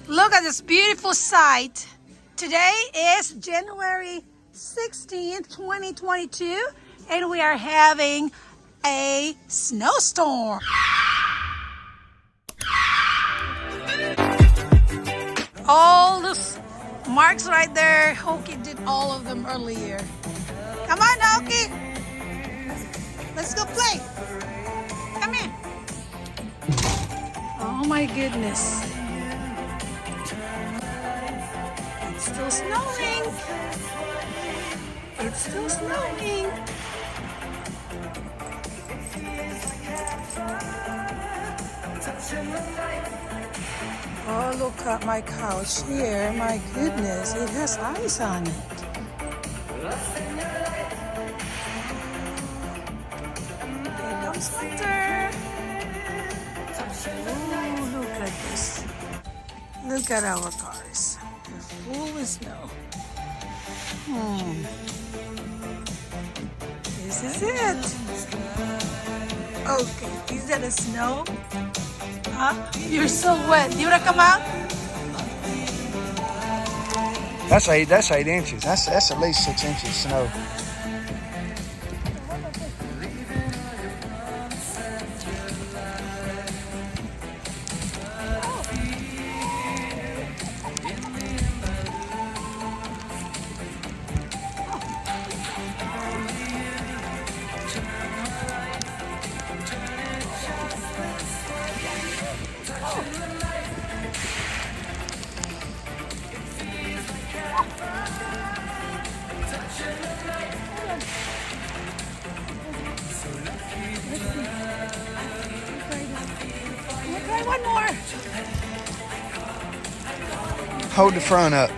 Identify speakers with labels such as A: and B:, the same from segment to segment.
A: Look at this beautiful sight. Today is January 16th, 2022, and we are having a snowstorm. All the marks right there, Hoki did all of them earlier. Come on, Hoki. Let's go play. Come here. Oh my goodness. It's still snowing. It's still snowing. Oh, look at my couch here. My goodness, it has ice on it. There comes winter. Oh, look at this. Look at our cars. They're full with snow. This is it. Okay, is that a snow? Huh? You're so wet. You wanna come out?
B: That's 8 inches. That's at least 6 inches snow.
A: Try one more.
B: Hold the front up.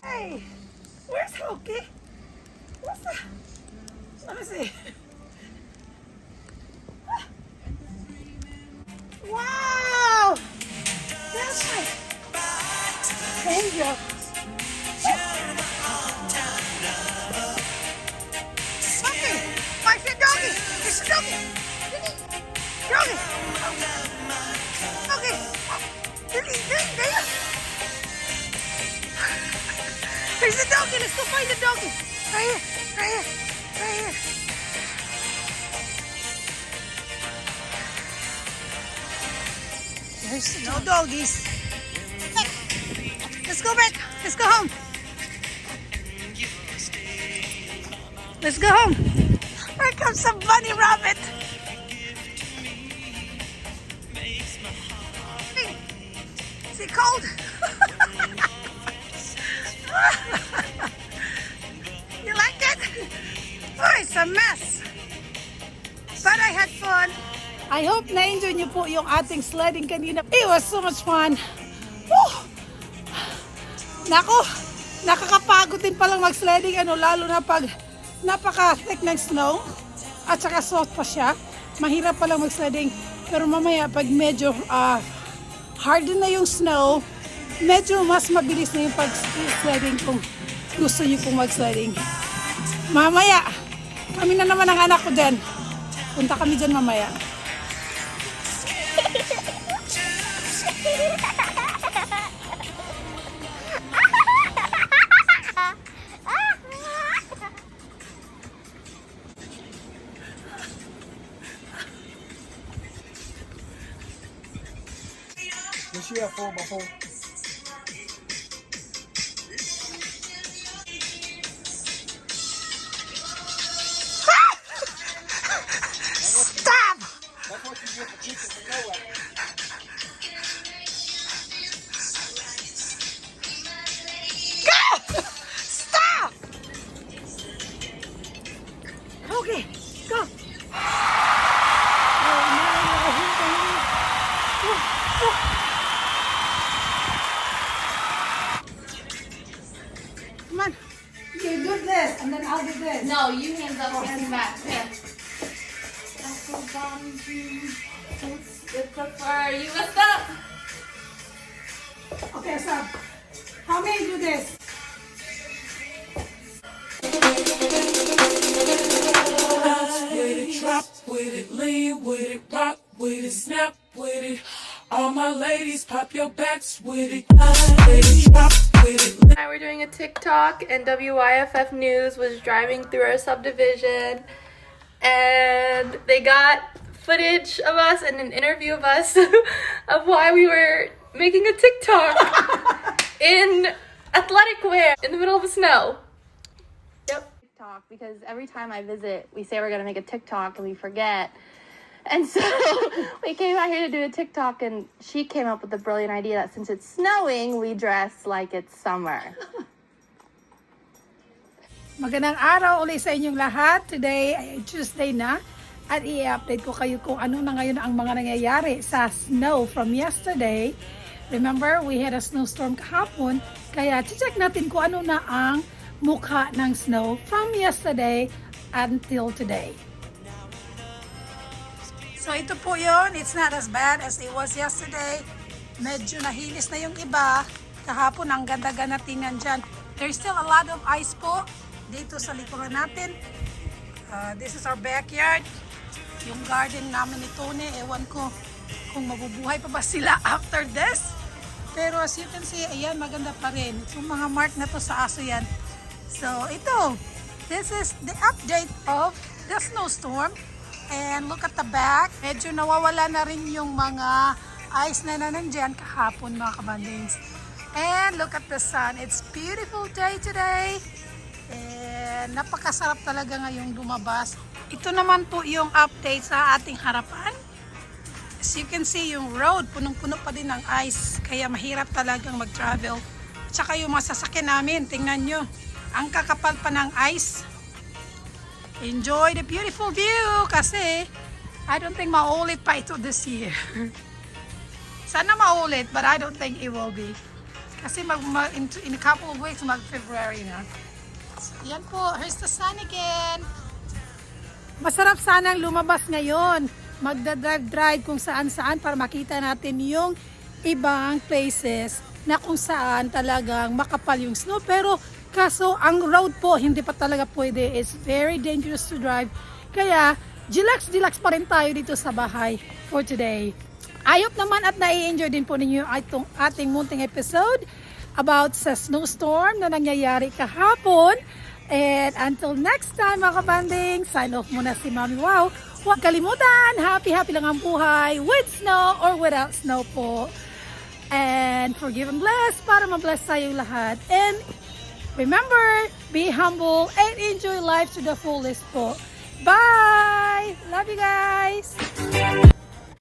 A: Hey, where's Hoki? What's that? Let me see. Wow! That's right. Thank you. Okay, my friend doggy. It's a doggy. Doggy. Okay. There. There's the doggy. Let's go find the doggy. Right here. There's no doggies. Let's go back. Let's go home. Let's go home. Here comes some bunny rabbit. Is it cold? You like it? Oh, it's a mess. But I had fun. I hope na-enjoy niyo po yung ating sledding kanina. It was so much fun. Woo! Nako, nakakapagod din palang mag-sledding, lalo na pag napaka-thick ng snow at saka soft pa siya. Mahirap palang mag-sledding. Pero mamaya pag medyo harden na yung snow, medyo mas mabilis na yung pag-sledding kung gusto niyo pong mag-sledding. Mamaya, kami na naman ang anak ko dyan. Punta kami dyan mamaya.
B: Does she have 4x4?
A: Stop!
B: That's what you get for keeping the snow out.
A: Go! Stop! Okay, go. Oh, come on. Okay, do this, and then I'll do this.
C: No, you hands up, hands back. Yeah. You messed up.
A: Okay, so how may I do this?
D: With it, drop with it, lean with it, rock with it, snap with it. All my ladies, pop your backs with it. With it, drop with it.
C: We're doing a TikTok, and WYFF News was driving through our subdivision, and they got footage of us and an interview of us of why we were making a TikTok in athletic wear in the middle of the snow. Yep. TikTok, because every time I visit, we say we're gonna make a TikTok and we forget. And so we came out here to do a TikTok, and she came up with the brilliant idea that since it's snowing, we dress like it's summer.
A: Magandang araw ulit sa inyong lahat. Today ay Tuesday na at i-update ko kayo kung ano na ngayon ang mga nangyayari sa snow from yesterday. Remember, we had a snowstorm kahapon, kaya check natin kung ano na ang mukha ng snow from yesterday until today. So ito po yun, it's not as bad as it was yesterday. Medyo nahilis na yung iba. Kahapon ang ganda-ganda tingnan dyan. There's still a lot of ice po dito sa likuran natin. This is our backyard. Yung garden namin ni Tony, ewan ko kung mabubuhay pa ba sila after this. Pero as you can see, ayan, maganda pa rin. Yung mga mark na to sa aso yan. So ito, this is the update of the snowstorm. And look at the back. Medyo nawawala na rin yung mga ice na nandiyan kahapon, mga kabandings. And look at the sun. It's beautiful day today. And napakasarap talaga ngayong lumabas. Ito naman po yung update sa ating harapan. As you can see, yung road, punong-puno pa din ng ice. Kaya mahirap talagang mag-travel. At saka yung mga sasakyan namin, tingnan nyo. Ang kakapal pa ng ice. Enjoy the beautiful view kasi I don't think maulit pa ito this year. Sana maulit, but I don't think it will be. Kasi in a couple of weeks, mag-February na. So, yan po, here's the sun again. Masarap sanang lumabas ngayon. Magdadrive kung saan-saan para makita natin yung ibang places na kung saan talagang makapal yung snow. Pero kaso ang road po hindi pa talaga pwede. It's very dangerous to drive. Kaya relax pa rin tayo dito sa bahay for today. Ayop naman at nai-enjoy din po ninyo itong ating munting episode about sa snowstorm na nangyayari kahapon. And until next time mga kabanding, sign off muna si Mami Wow. Huwag kalimutan, happy lang ang buhay with snow or without snow po. And forgive and bless para ma-bless tayo lahat. And remember, be humble and enjoy life to the fullest po. Bye! Love you guys!